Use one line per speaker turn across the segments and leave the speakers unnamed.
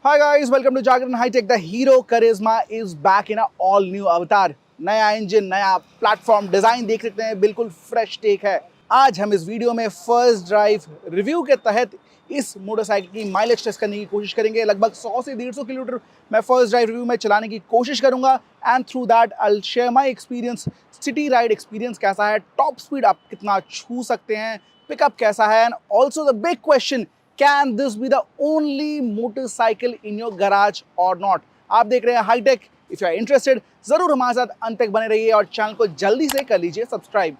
Hi guys, welcome to Jagran High Tech. The Hero Charisma is back in a all new avatar. नया engine, नया platform, design देख सकते हैं, बिल्कुल fresh take है। आज हम इस वीडियो में फर्स्ट ड्राइव रिव्यू के तहत इस मोटरसाइकिल की माइलेज टेस्ट करने की कोशिश करेंगे। लगभग 100 से 150 किलोमीटर मैं फर्स्ट ड्राइव रिव्यू में चलाने की कोशिश करूंगा and through that I will share my experience, city ride experience कैसा है, टॉप स्पीड आप कितना छू सकते हैं, पिकअप कैसा है, and also the big question, can this be the only motorcycle in your garage or not. आप देख रहे हैं hitech. If you are interested जरूर हमारे साथ अंत तक बने रहिए और चैनल को जल्दी से कर लीजिए सब्सक्राइब।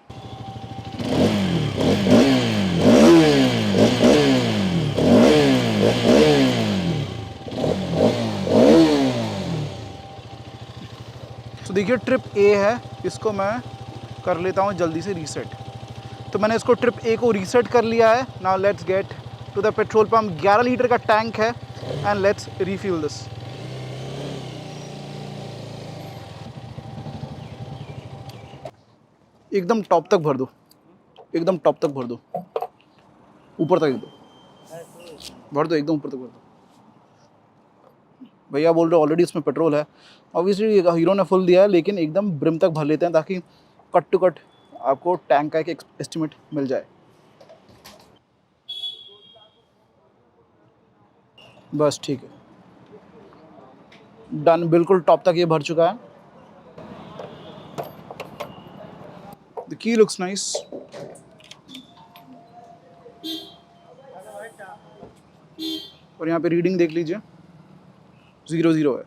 तो देखिए ट्रिप ए है, इसको मैं कर लेता हूँ जल्दी से रीसेट। तो मैंने इसको ट्रिप ए को रीसेट कर लिया है। Now let's get to the petrol pump. 11 litre का टैंक है एंड लेट्स रिफ्यूल दिस। एकदम टॉप तक भर दो, एकदम टॉप तक भर दो, ऊपर तक भर दो, एकदम ऊपर तक भर दो। भैया बोल रहे ऑलरेडी इसमें पेट्रोल है। ऑब्वियसली हीरो ने फुल दिया है, लेकिन एकदम ब्रिम तक भर लेते हैं ताकि कट टू कट आपको टैंक का एक एस्टिमेट मिल जाए। बस ठीक है, डन। बिल्कुल टॉप तक ये भर चुका है। The key looks nice. और यहाँ पे रीडिंग देख लीजिए, 0 है।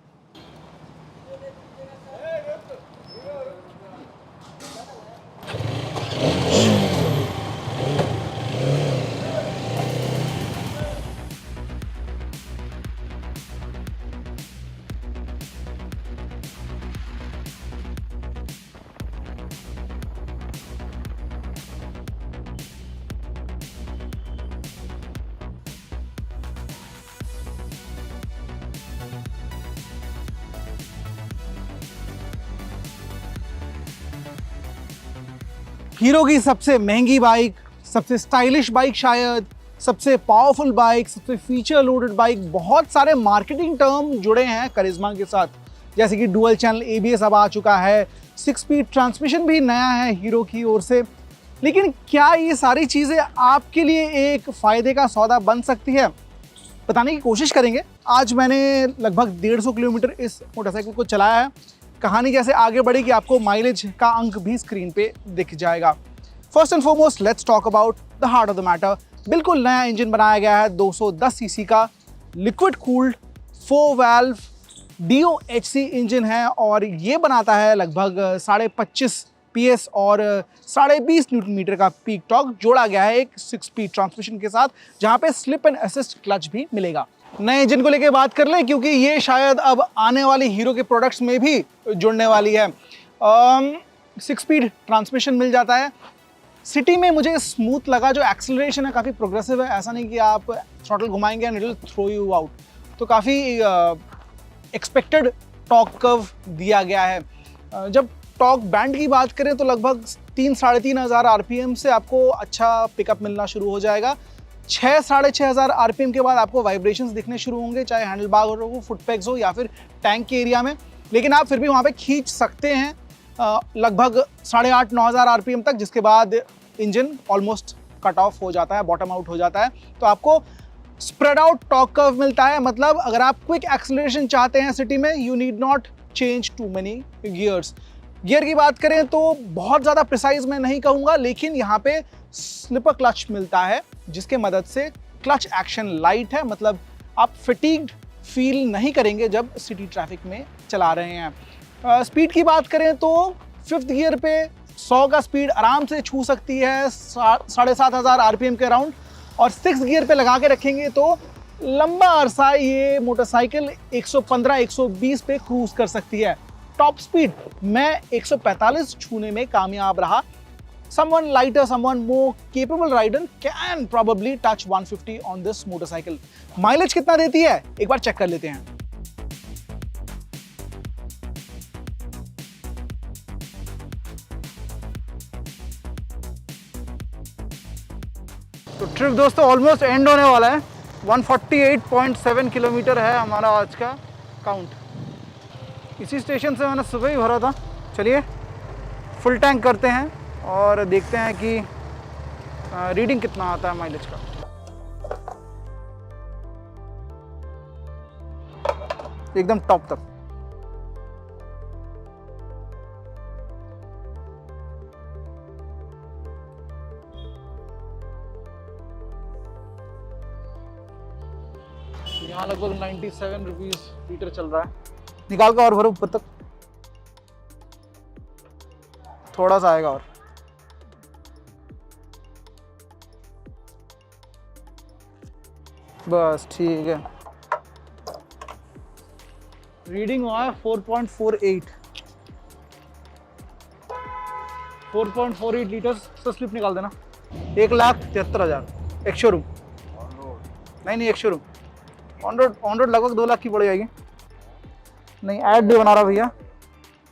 हीरो की सबसे महंगी बाइक, सबसे स्टाइलिश बाइक, शायद सबसे पावरफुल बाइक, सबसे फीचर लोडेड बाइक। बहुत सारे मार्केटिंग टर्म जुड़े हैं करिश्मा के साथ, जैसे कि डुअल चैनल ABS अब आ चुका है, 6 स्पीड ट्रांसमिशन भी नया है हीरो की ओर से। लेकिन क्या ये सारी चीज़ें आपके लिए एक फ़ायदे का सौदा बन सकती है? बताने की कोशिश करेंगे। आज मैंने लगभग 150 किलोमीटर इस मोटरसाइकिल को चलाया है। कहानी जैसे आगे बढ़ेगी आपको माइलेज का अंक भी स्क्रीन पे दिख जाएगा। First and foremost let's talk about the heart of the matter. बिल्कुल नया इंजन बनाया गया है, 210 सीसी का liquid cooled 4 valve DOHC engine है और ये बनाता है लगभग 25.5 PS और 20.5 न्यूटन मीटर का पीक टॉर्क। जोड़ा गया है एक 6 स्पीड ट्रांसमिशन के साथ, जहाँ pay slip and assist clutch भी मिलेगा। नए इंजन को लेके बात कर लें, क्योंकि ये शायद अब आने वाली हीरो के प्रोडक्ट्स में भी जुड़ने वाली है। 6 स्पीड ट्रांसमिशन मिल जाता है। सिटी में मुझे स्मूथ लगा, जो एक्सेलरेशन है काफ़ी प्रोग्रेसिव है। ऐसा नहीं कि आप थ्रॉटल घुमाएंगे and it will throw you out. तो काफ़ी एक्सपेक्टेड टॉर्क कर्व दिया गया है। जब टॉर्क बैंड की बात करें तो लगभग 3-3.5 हज़ार RPM से आपको अच्छा पिकअप मिलना शुरू हो जाएगा। 6-6.5 हज़ार RPM के बाद आपको वाइब्रेशंस दिखने शुरू होंगे, चाहे हैंडल बार हो, फुट पैक्स हो या फिर टैंक के एरिया में। लेकिन आप फिर भी वहाँ पे खींच सकते हैं लगभग 8.5-9 हज़ार RPM तक, जिसके बाद इंजन ऑलमोस्ट कट ऑफ हो जाता है, बॉटम आउट हो जाता है। तो आपको स्प्रेड आउट टॉर्क कर्व मिलता है। मतलब अगर आप क्विक एक्सेलरेशन चाहते हैं सिटी में, you need not change too many gears. Gear की बात करें तो बहुत ज़्यादा प्रिसाइज मैं नहीं कहूँगा, लेकिन यहाँ पे स्लिपर क्लच मिलता है, जिसके मदद से क्लच एक्शन लाइट है। मतलब आप फटीग्ड फील नहीं करेंगे जब सिटी ट्रैफिक में चला रहे हैं। स्पीड की बात करें तो 5th गियर पे 100 का स्पीड आराम से छू सकती है, 7.5 हज़ार RPM के अराउंड। और 6th गियर पे लगा के रखेंगे तो लंबा अरसा ये मोटरसाइकिल 115-120 पे क्रूज कर सकती है। टॉप स्पीड मैं 145 छूने में कामयाब रहा। Someone lighter, someone more capable rider can probably touch 150 on this motorcycle. Mileage कितना देती है एक बार चेक कर लेते हैं। तो ट्रिप दोस्तों ऑलमोस्ट एंड होने वाला है। 148.7 किलोमीटर है हमारा आज का काउंट। इसी स्टेशन से मैंने सुबह ही भरा था। चलिए फुल टैंक करते हैं और देखते हैं कि रीडिंग कितना आता है माइलेज का। एकदम टॉप तक। यहाँ लगभग 97 रुपीज लीटर चल रहा है। निकाल का और भरो ऊपर तक, थोड़ा सा आएगा और। बस ठीक है। रीडिंग हुआ है 4.48 लीटर। तो स्लिप निकाल देना। 1,73,000 एक शोरूम। नहीं एक शोरूम ऑन रोड लगभग 2 लाख की पड़ जाएगी। नहीं ऐड भी बना रहा भैया,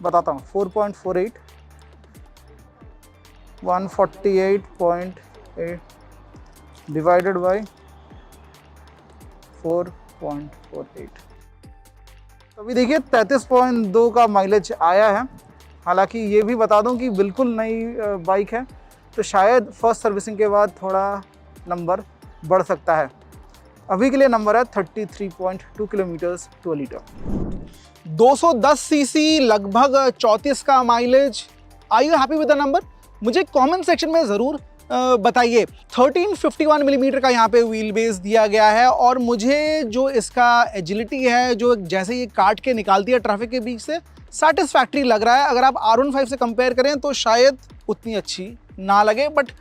बताता हूँ। 4.48 148.8 डिवाइडेड बाई 4.48। अभी देखिए 33.2 का माइलेज आया है। हालांकि ये भी बता दूं कि बिल्कुल नई बाइक है, तो शायद फर्स्ट सर्विसिंग के बाद थोड़ा नंबर बढ़ सकता है। अभी के लिए नंबर है 33.2 किलोमीटर्स टू लीटर। 210 सीसी, लगभग 34 का mileage. Are you happy with the number? मुझे कमेंट सेक्शन में ज़रूर बताइए। 1351 मिलीमीटर का यहाँ पे व्हील बेस दिया गया है और मुझे जो इसका एजिलिटी है, जो जैसे ये काट के निकालती है ट्रैफिक के बीच से, सेटिस्फैक्ट्री लग रहा है। अगर आप R15 से कंपेयर करें तो शायद उतनी अच्छी ना लगे, but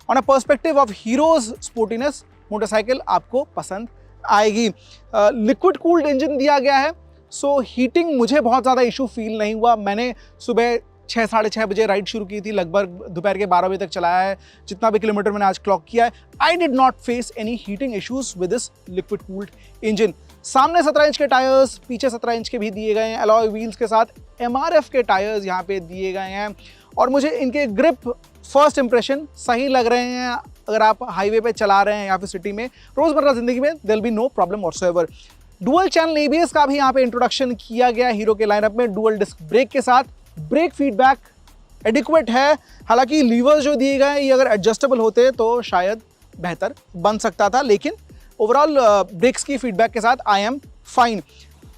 on a perspective of heroes sportiness motorcycle आपको पसंद आएगी। लिक्विड कूल्ड इंजन दिया गया है, सो हीटिंग मुझे बहुत ज़्यादा इशू फील नहीं हुआ। मैंने सुबह 6 साढ़े 6 बजे राइड शुरू की थी, लगभग दोपहर के 12 बजे तक चलाया है। जितना भी किलोमीटर मैंने आज क्लॉक किया है, I did not face any heating issues with this liquid cooled engine. सामने 17 इंच के टायर्स, पीछे 17 इंच के भी दिए गए हैं। अलॉय व्हील्स के साथ MRF के टायर्स यहाँ पे दिए गए हैं और मुझे इनके ग्रिप फर्स्ट इंप्रेशन सही लग रहे हैं। अगर आप हाईवे पे चला रहे हैं या फिर सिटी में रोजमर्रा जिंदगी में, there will be no problem whatsoever. Dual channel ABS का भी यहाँ पे इंट्रोडक्शन किया गया हीरो के लाइनअप में, डुअल डिस्क ब्रेक के साथ। ब्रेक फीडबैक एडिक्वेट है। हालांकि लीवर्स जो दिए गए हैं ये अगर एडजस्टेबल होते तो शायद बेहतर बन सकता था, लेकिन ओवरऑल ब्रेक्स की फीडबैक के साथ आई एम फाइन।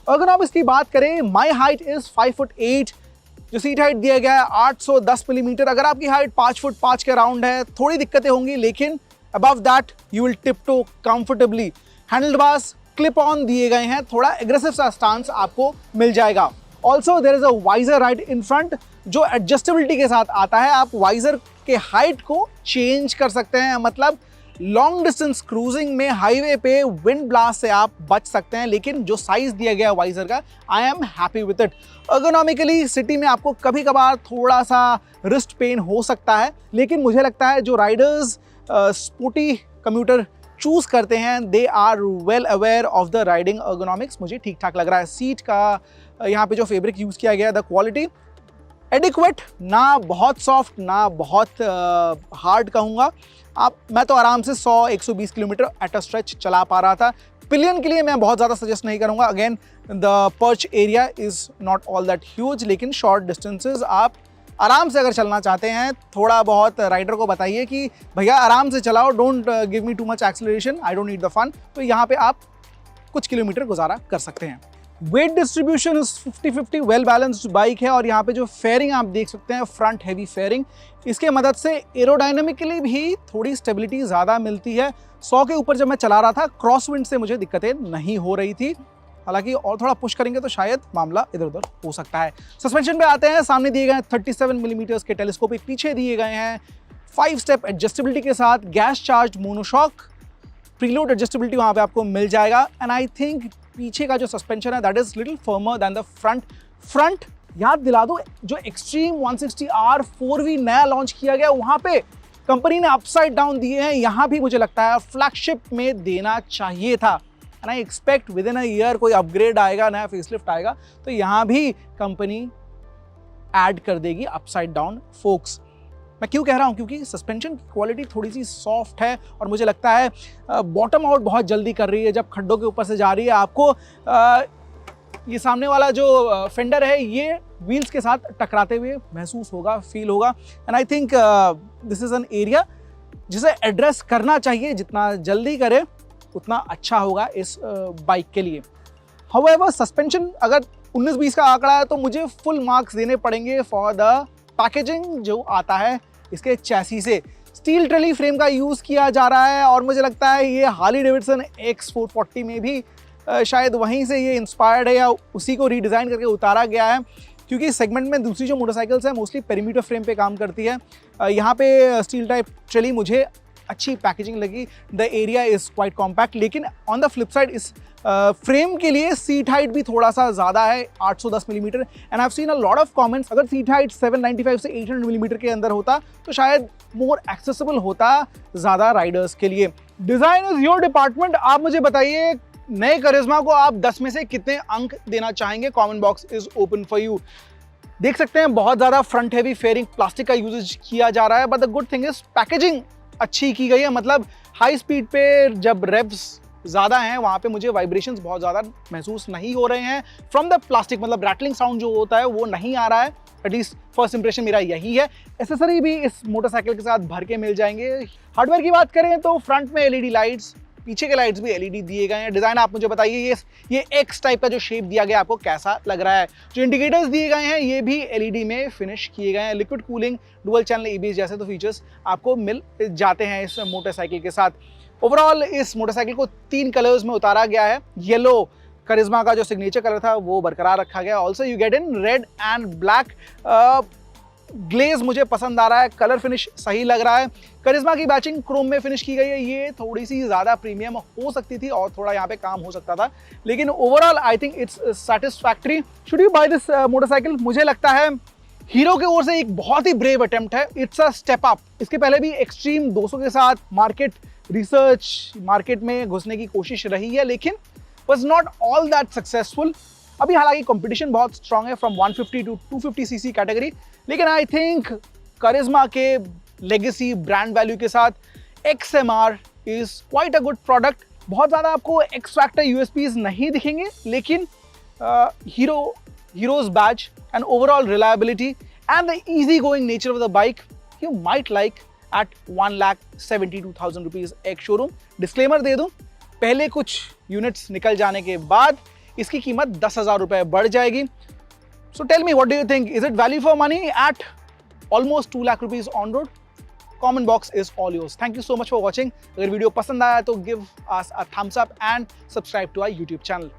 अगर आप इसकी बात करें, माई हाइट इज 5'8", जो सीट हाइट दिया गया है 810 मिलीमीटर। अगर आपकी हाइट 5 फुट 5 के अराउंड है, थोड़ी दिक्कतें होंगी, लेकिन above that you will tiptoe comfortably. Handle bars clip on दिए गए हैं, थोड़ा एग्रेसिव सा स्टांस आपको मिल जाएगा। Also there is a visor right in front जो एडजस्टेबिलिटी के साथ आता है। आप वाइजर के हाइट को चेंज कर सकते हैं, मतलब लॉन्ग डिस्टेंस क्रूजिंग में हाईवे पे विंड ब्लास्ट से आप बच सकते हैं। लेकिन जो साइज दिया गया वाइजर का, I am happy with it. Ergonomically city में आपको कभी कभार थोड़ा सा रिस्ट पेन हो सकता है, लेकिन मुझे लगता है जो राइडर्स स्पोर्टी कम्यूटर चूज करते हैं, they are well aware of the riding ergonomics. मुझे ठीक ठाक लग रहा है। सीट का यहाँ पे जो फैब्रिक यूज किया गया, द क्वालिटी एडिक्वेट, ना बहुत सॉफ्ट ना बहुत हार्ड कहूँगा। मैं तो आराम से 100-120 किलोमीटर एट अ स्ट्रेच चला पा रहा था। पिलियन के लिए मैं बहुत ज़्यादा सजेस्ट नहीं करूँगा। Again the perch area is not all that huge, लेकिन शॉर्ट डिस्टेंसेस आप आराम से अगर चलना चाहते हैं, थोड़ा बहुत राइडर को बताइए कि भैया आराम से चलाओ, don't give me too much acceleration, I don't need the fun, तो यहाँ पे आप कुछ किलोमीटर गुजारा कर सकते हैं। Wait distribution is 50-50, well balanced bike है। और यहाँ पे जो फेयरिंग आप देख सकते हैं, फ्रंट हैवी फेयरिंग, इसके मदद से एरोडायनेमिकली भी थोड़ी स्टेबिलिटी ज़्यादा मिलती है। 100 के ऊपर जब मैं चला रहा था, क्रॉस विंड से मुझे दिक्कतें नहीं हो रही थी। हालांकि और थोड़ा पुश करेंगे तो शायद मामला इधर उधर हो सकता है। सस्पेंशन पे आते हैं। सामने दिए गए हैं 37 मिलीमीटर के टेलीस्कोपिक, पीछे दिए गए हैं 5 स्टेप एडजस्टेबिलिटी के साथ gas charge monoshock. Preload adjustability वहाँ पे आपको मिल जाएगा। एंड आई थिंक पीछे का जो सस्पेंशन है that is little firmer than the front. याद दिला दो, जो एक्सट्रीम 160R 4V नया लॉन्च किया गया, वहाँ पे कंपनी ने अपसाइड डाउन दिए हैं। यहाँ भी मुझे लगता है फ्लैगशिप में देना चाहिए था। And I expect with in a year कोई अपग्रेड आएगा, नया फेसलिफ्ट आएगा, तो यहाँ भी कंपनी ऐड कर देगी अपसाइड डाउन फोक्स। मैं क्यों कह रहा हूँ, क्योंकि सस्पेंशन की क्वालिटी थोड़ी सी सॉफ्ट है और मुझे लगता है बॉटम आउट बहुत जल्दी कर रही है। जब खड्डों के ऊपर से जा रही है आपको ये सामने वाला जो फेंडर है ये व्हील्स के साथ टकराते हुए महसूस होगा, फील होगा। And I think this is an area जिसे एड्रेस करना चाहिए। जितना जल्दी करे उतना अच्छा होगा इस बाइक के लिए। हाउएवर सस्पेंशन अगर 19-20 का आंकड़ा है तो मुझे फुल मार्क्स देने पड़ेंगे फॉर द पैकेजिंग जो आता है इसके चैसी से। स्टील ट्रेली फ्रेम का यूज़ किया जा रहा है और मुझे लगता है ये हार्ली डेविडसन X440 में भी शायद वहीं से ये इंस्पायर्ड है या उसी को रीडिज़ाइन करके उतारा गया है, क्योंकि इस सेगमेंट में दूसरी जो मोटरसाइकिल्स हैं मोस्टली पेरीमीटर फ्रेम पे काम करती है। यहाँ पे स्टील टाइप ट्रेली मुझे अच्छी पैकेजिंग लगी। The area is quite compact, लेकिन ऑन द फ्लिप साइड इस फ्रेम के लिए सीट हाइट भी थोड़ा सा ज़्यादा है, 810 millimetre. And I have seen a lot of comments, अगर सीट हाइट 795 से 800 मिलीमीटर के अंदर होता तो शायद मोर एक्सेसिबल होता ज़्यादा राइडर्स के लिए। Design is your department. आप मुझे बताइए नए करिश्मा को आप 10 में से कितने अंक देना चाहेंगे? Comment box is open for you. देख सकते हैं बहुत ज़्यादा फ्रंट हैवी फेयरिंग प्लास्टिक का यूजेज किया जा रहा है, but the good thing is packaging अच्छी की गई है। मतलब हाई स्पीड पे जब रेव्स ज़्यादा हैं वहाँ पे मुझे वाइब्रेशंस बहुत ज़्यादा महसूस नहीं हो रहे हैं फ्रॉम द प्लास्टिक। मतलब रैटलिंग साउंड जो होता है वो नहीं आ रहा है, एटलीस्ट फर्स्ट इंप्रेशन मेरा यही है। एक्सेसरी भी इस मोटरसाइकिल के साथ भर के मिल जाएंगे। हार्डवेयर की बात करें तो फ्रंट में एलईडी लाइट्स, पीछे के लाइट्स भी एलईडी दिए गए हैं। डिज़ाइन आप मुझे बताइए ये एक्स टाइप का जो शेप दिया गया आपको कैसा लग रहा है? जो इंडिकेटर्स दिए गए हैं ये भी एलईडी में फिनिश किए गए हैं। Liquid cooling, dual channel ABS जैसे तो फीचर्स आपको मिल जाते हैं इस मोटरसाइकिल के साथ। ओवरऑल इस मोटरसाइकिल को 3 कलर्स में उतारा गया है। येलो करिश्मा का जो सिग्नेचर कलर था वो बरकरार रखा गया। Also you get in red and black. Glaze मुझे पसंद आ रहा है, कलर फिनिश सही लग रहा है। करिश्मा की बैचिंग क्रोम में फिनिश की गई है, ये थोड़ी सी ज़्यादा प्रीमियम हो सकती थी और थोड़ा यहाँ पे काम हो सकता था, लेकिन overall I think it's satisfactory. Should you buy this motorcycle? मुझे लगता है हीरो की ओर से एक बहुत ही ब्रेव अटेम्प्ट है। It's a step up. इसके पहले भी एक्सट्रीम 200 के साथ मार्केट रिसर्च, मार्केट में घुसने की कोशिश रही है, लेकिन was not all that successful. अभी हालांकि कंपटीशन बहुत स्ट्रांग है फ्रॉम 150 टू 250 सीसी कैटेगरी, लेकिन आई थिंक करिश्मा के लेगेसी ब्रांड वैल्यू के साथ XMR is quite a good product. बहुत ज़्यादा आपको एक्स फैक्टर USPs नहीं दिखेंगे, लेकिन Hero's badge and overall reliability and the easy going nature of the bike you might like at 1,72,000 rupees एक शोरूम। डिस्क्लेमर दे दूं, पहले कुछ यूनिट्स निकल जाने के बाद इसकी कीमत 10,000 रुपये बढ़ जाएगी। So tell me, what do you think? Is it value for money at almost 2 lakh rupees on road? Comment box is all yours. Thank you so much for watching. अगर वीडियो पसंद आया तो give us a thumbs up and subscribe to our YouTube channel.